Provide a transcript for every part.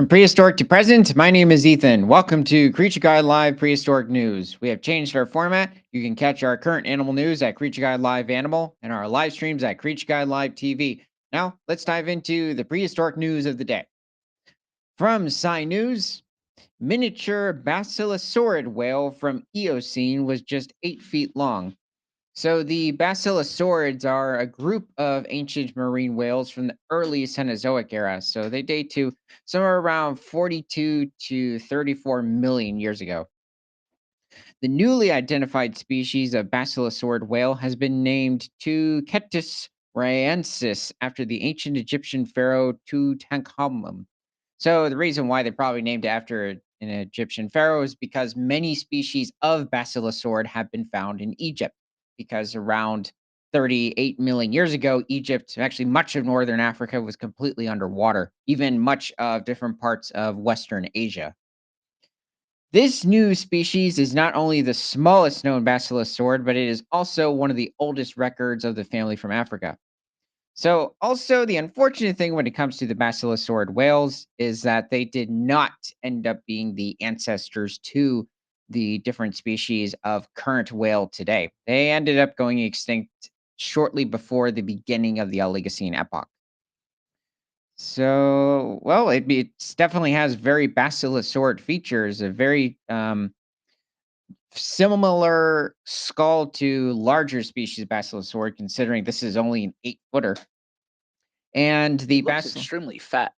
From prehistoric to present, my name is Ethan. Welcome to Creature Guide Live Prehistoric News. We have changed our format. You can catch our current animal news at Creature Guide Live Animal and our live streams at Creature Guide Live TV. Now, let's dive into the prehistoric news of the day. From Sci News, miniature basilosaurid whale from Eocene was just 8 feet long. So the basilosaurids are a group of ancient marine whales from the early Cenozoic era. So they date to somewhere around 42 to 34 million years ago. The newly identified species of basilosaurid whale has been named Tucetus raiensis after the ancient Egyptian pharaoh Tutankhamun. So the reason why they probably named it after an Egyptian pharaoh is because many species of basilosaurid have been found in Egypt. Because around 38 million years ago, Egypt, actually much of northern Africa, was completely underwater, even much of different parts of Western Asia. This new species is not only the smallest known basilosaurid, but it is also one of the oldest records of the family from Africa. So, also, the unfortunate thing when it comes to the basilosaurid whales is that they did not end up being the ancestors to the different species of current whale today. They ended up going extinct shortly before the beginning of the Oligocene epoch. So, well, it definitely has very basilosaurid features, a very similar skull to larger species Basilosaur, considering this is only an 8 footer. And It the looks basil extremely fat.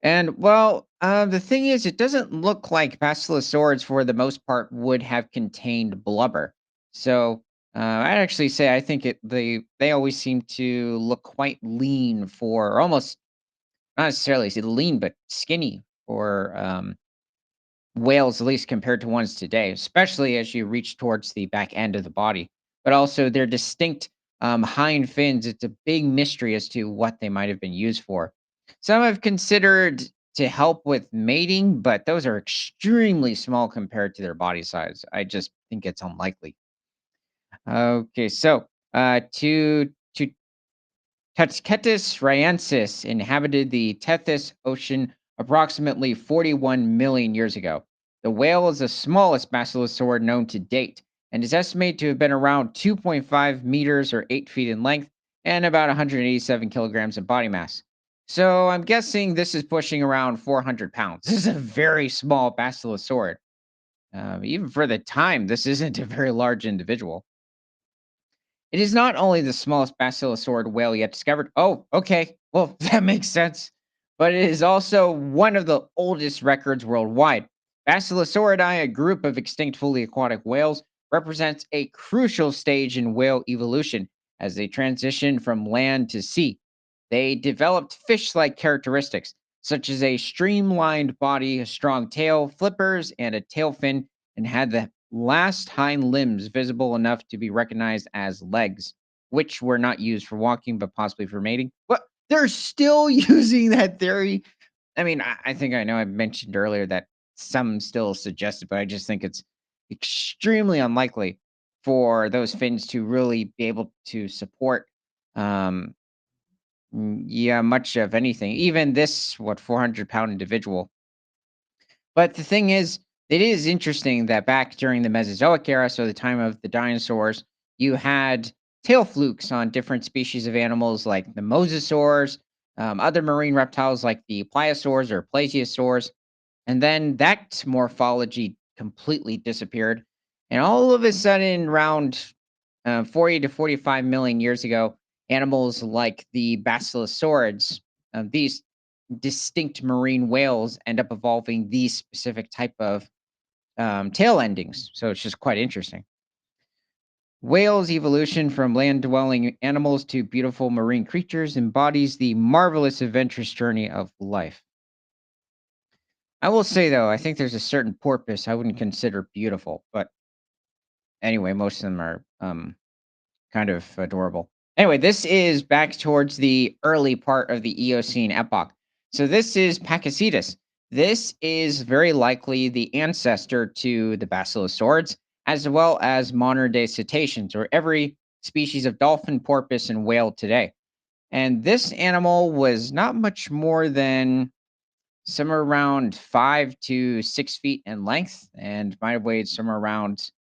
and well, the thing is, it doesn't look like Basilosaurs for the most part would have contained blubber. So I'd actually say I think they always seem to look quite lean for almost not necessarily lean, but skinny for whales, at least compared to ones today, especially as you reach towards the back end of the body. But also their distinct hind fins, it's a big mystery as to what they might have been used for. Some have considered to help with mating, but those are extremely small compared to their body size. I just think it's unlikely. Okay, so to Tucetus raiensis inhabited the Tethys Ocean approximately 41 million years ago. The whale is the smallest basilosaur known to date and is estimated to have been around 2.5 meters or 8 feet in length and about 187 kilograms in body mass. So I'm guessing this is pushing around 400 pounds. This is a very small basilosaur. Even for the time, this isn't a very large individual. It is not only the smallest basilosaurid whale yet discovered. Oh, okay. Well, that makes sense. But it is also one of the oldest records worldwide. Basilosauridae, a group of extinct fully aquatic whales, represents a crucial stage in whale evolution as they transition from land to sea. They developed fish like characteristics, such as a streamlined body, a strong tail, flippers, and a tail fin, and had the last hind limbs visible enough to be recognized as legs, which were not used for walking, but possibly for mating. But they're still using that theory. I mean, I think I know I mentioned earlier that some still suggest it, but I just think it's extremely unlikely for those fins to really be able to support um yeah, much of anything. Even this, what, 400-pound individual. But the thing is, it is interesting that back during the Mesozoic era, so the time of the dinosaurs, you had tail flukes on different species of animals like the mosasaurs, other marine reptiles like the pliosaurs or plesiosaurs. And then that morphology completely disappeared. And all of a sudden, around 40 to 45 million years ago, animals like the basilosaurids, these distinct marine whales, end up evolving these specific type of tail endings. So it's just quite interesting. Whales' evolution from land dwelling animals to beautiful marine creatures embodies the marvelous adventurous journey of life. I will say, though, I think there's a certain porpoise I wouldn't consider beautiful, but anyway, most of them are kind of adorable. Anyway, this is back towards the early part of the Eocene epoch. So this is Pakicetus. This is very likely the ancestor to the basilosaurids, as well as modern day cetaceans, or every species of dolphin, porpoise, and whale today. And this animal was not much more than somewhere around 5 to 6 feet in length and might have weighed somewhere around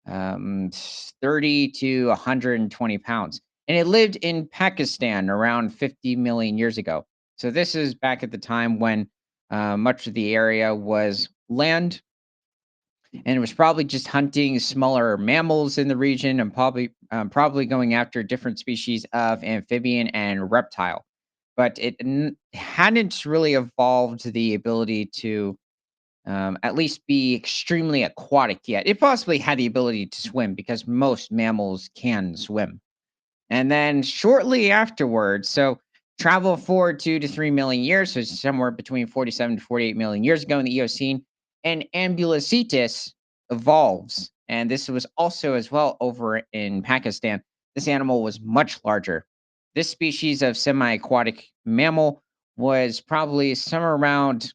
30 to 120 pounds. And it lived in Pakistan around 50 million years ago. So this is back at the time when much of the area was land, and it was probably just hunting smaller mammals in the region, and probably going after different species of amphibian and reptile. But it hadn't really evolved the ability to at least be extremely aquatic yet. It possibly had the ability to swim because most mammals can swim. And then shortly afterwards, so travel forward 2 to 3 million years, so somewhere between 47 to 48 million years ago in the Eocene, and Ambulocetus evolves. And this was also as well over in Pakistan. This animal was much larger. This species of semi aquatic mammal was probably somewhere around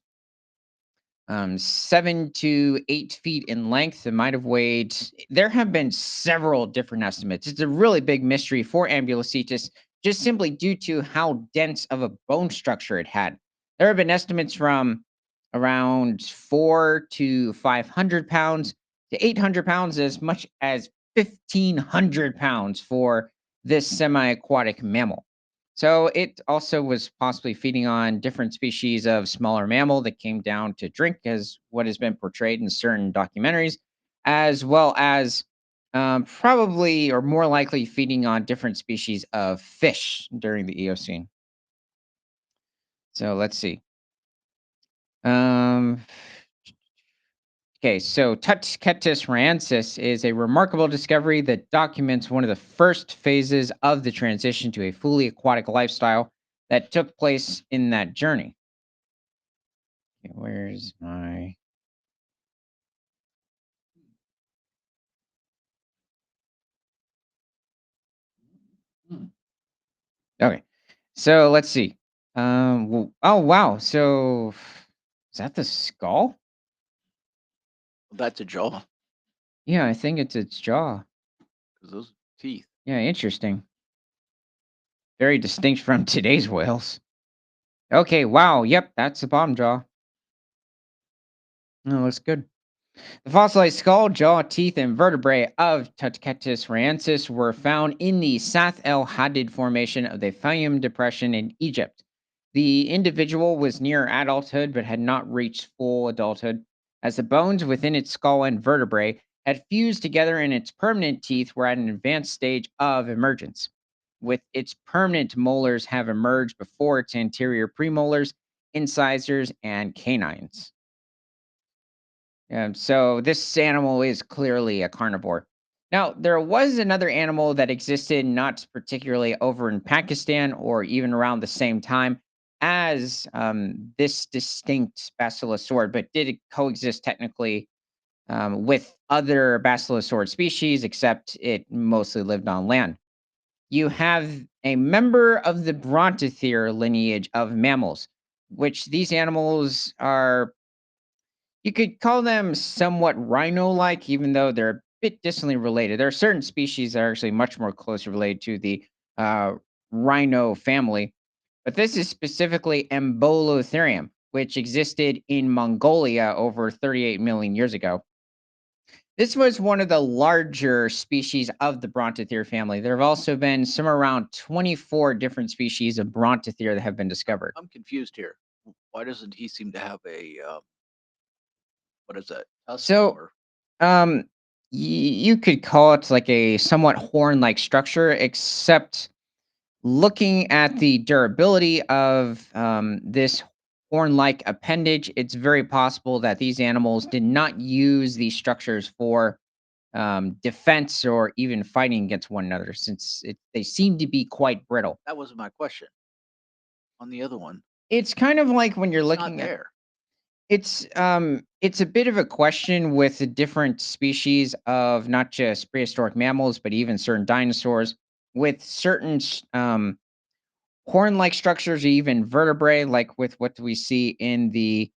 7 to 8 feet in length. It might have weighed. There have been several different estimates. It's a really big mystery for Ambulocetus, just simply due to how dense of a bone structure it had. There have been estimates from around 4 to 500 pounds to 800 pounds, as much as 1,500 pounds for this semi-aquatic mammal. So it also was possibly feeding on different species of smaller mammal that came down to drink, as what has been portrayed in certain documentaries, as well as probably or more likely feeding on different species of fish during the Eocene. So let's see. Um, okay, so Tutketus rhensis is a remarkable discovery that documents one of the first phases of the transition to a fully aquatic lifestyle that took place in that journey. Okay, where's my okay? So let's see. Oh wow. So is that the skull? That's a jaw, Yeah, I think it's its jaw. 'cause those teeth. Yeah, interesting. Very distinct from today's whales. Okay, wow. Yep, that's the bottom jaw. No, looks good. The fossilized skull, jaw, teeth, and vertebrae of Tutketus rhensis were found in the Sath el Hadid formation of the Fayum Depression in Egypt. The individual was near adulthood but had not reached full adulthood, as the bones within its skull and vertebrae had fused together and its permanent teeth were at an advanced stage of emergence. With its permanent molars have emerged before its anterior premolars, incisors, and canines. So this animal is clearly a carnivore. Now, there was another animal that existed not particularly over in Pakistan or even around the same time as this distinct basilosaur, but did coexist technically with other basilosaur species, except it mostly lived on land. You have a member of the Brontothere lineage of mammals, which these animals are, you could call them somewhat rhino-like, even though they're a bit distantly related. There are certain species that are actually much more closely related to the uh, rhino family, but this is specifically Embolotherium, which existed in Mongolia over 38 million years ago. This was one of the larger species of the Brontothere family. There have also been somewhere around 24 different species of Brontothere that have been discovered. I'm confused here. Why doesn't he seem to have what is that? Tusk So, or Um, you could call it like a somewhat horn-like structure, except looking at the durability of this horn-like appendage, it's very possible that these animals did not use these structures for defense or even fighting against one another, since they seem to be quite brittle. that wasn't my question. On the other one, It's kind of like when you're it's not looking at. there. It's a bit of a question with the different species of not just prehistoric mammals, but even certain dinosaurs with certain horn-like structures or even vertebrae, like with what we see in the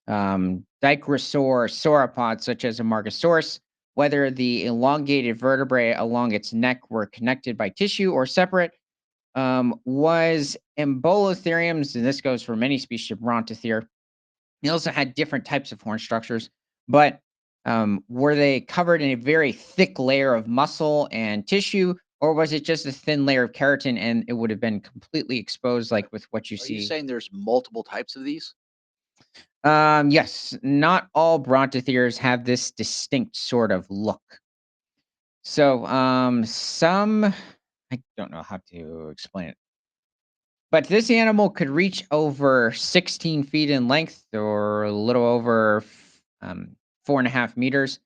dichrosaur sauropods, such as a Margosaurus, whether the elongated vertebrae along its neck were connected by tissue or separate, was Embolotheriums, and this goes for many species of Brontothere, They also had different types of horn structures, but were they covered in a very thick layer of muscle and tissue, or was it just a thin layer of keratin and it would have been completely exposed, Are like with what you are you see? saying there's multiple types of these? Yes, not all brontotheres have this distinct sort of look. So, some I don't know how to explain it, but this animal could reach over 16 feet in length, or a little over 4.5 meters,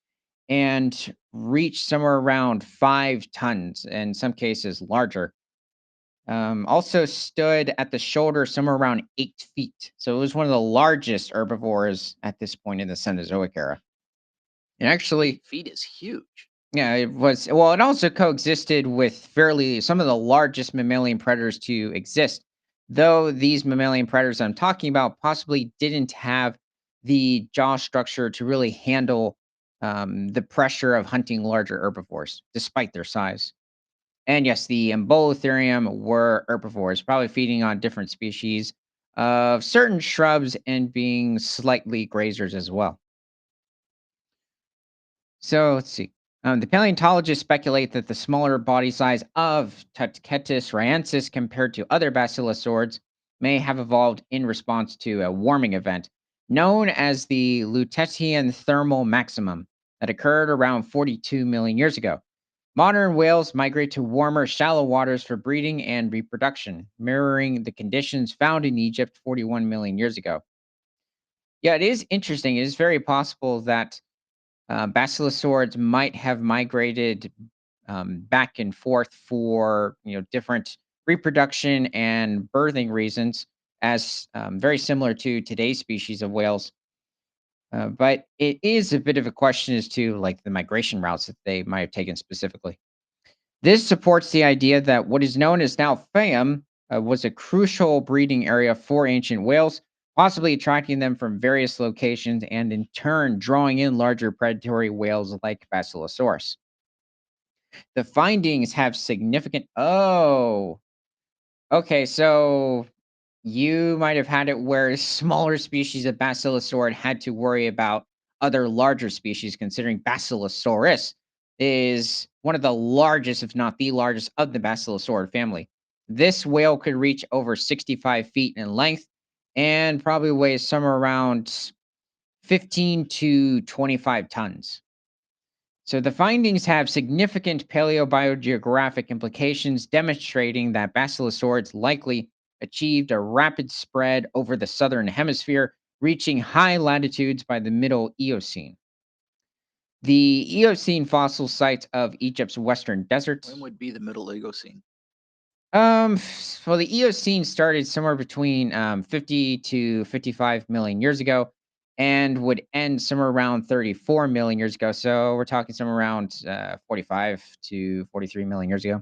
and reach somewhere around 5 tons, in some cases larger. Also stood at the shoulder somewhere around 8 feet. So it was one of the largest herbivores at this point in the Cenozoic era. And actually, 8 feet is huge. yeah, it was. Well, it also coexisted with fairly some of the largest mammalian predators to exist. Though these mammalian predators I'm talking about possibly didn't have the jaw structure to really handle the pressure of hunting larger herbivores, despite their size. And yes, the Embolotherium were herbivores, probably feeding on different species of certain shrubs and being slightly grazers as well. So let's see. The paleontologists speculate that the smaller body size of Tutkettus ryensis compared to other basilosaurids may have evolved in response to a warming event known as the Lutetian thermal maximum that occurred around 42 million years ago. Modern whales migrate to warmer, shallow waters for breeding and reproduction, mirroring the conditions found in Egypt 41 million years ago. Yeah, it is interesting. It is very possible that basilosaurids might have migrated back and forth for different reproduction and birthing reasons, as very similar to today's species of whales. But it is a bit of a question as to like the migration routes that they might have taken specifically. This supports the idea that what is known as now Fayum was a crucial breeding area for ancient whales, possibly attracting them from various locations and in turn drawing in larger predatory whales like Basilosaurus. The findings have significant. Oh, okay. So you might have had it where smaller species of Basilosaur had to worry about other larger species, considering Basilosaurus is one of the largest, if not the largest, of the Basilosaur family. This whale could reach over 65 feet in length and probably weighs somewhere around 15 to 25 tons. So the findings have significant paleobiogeographic implications, demonstrating that basilosaurids likely achieved a rapid spread over the southern hemisphere, reaching high latitudes by the Middle Eocene. The Eocene fossil sites of Egypt's western When deserts. would be the Middle Oligocene? Well, the Eocene started somewhere between 50 to 55 million years ago and would end somewhere around 34 million years ago. So we're talking somewhere around 45 to 43 million years ago.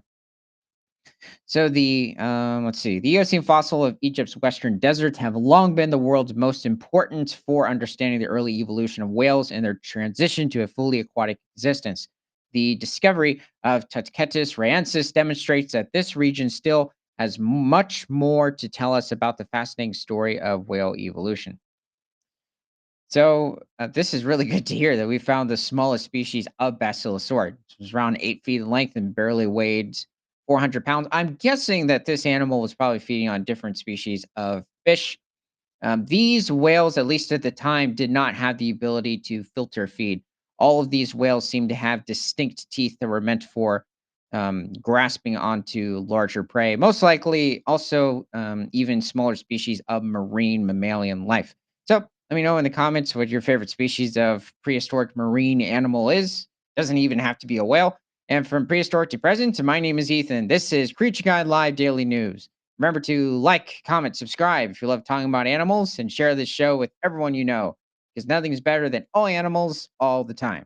So the let's see, the Eocene fossil of Egypt's western deserts have long been the world's most important for understanding the early evolution of whales and their transition to a fully aquatic existence. The discovery of Tutkettus ryensis demonstrates that this region still has much more to tell us about the fascinating story of whale evolution. So this is really good to hear that we found the smallest species of Basilosaur. It was around 8 feet in length and barely weighed 400 pounds. I'm guessing that this animal was probably feeding on different species of fish. These whales, at least at the time, did not have the ability to filter feed. All of these whales seem to have distinct teeth that were meant for grasping onto larger prey. Most likely, also even smaller species of marine mammalian life. So let me know in the comments what your favorite species of prehistoric marine animal is. Doesn't even have to be a whale. And from prehistoric to present, my name is Ethan. This is Creature Guide Live Daily News. Remember to like, comment, subscribe if you love talking about animals, and share this show with everyone you know, because nothing is better than all animals all the time.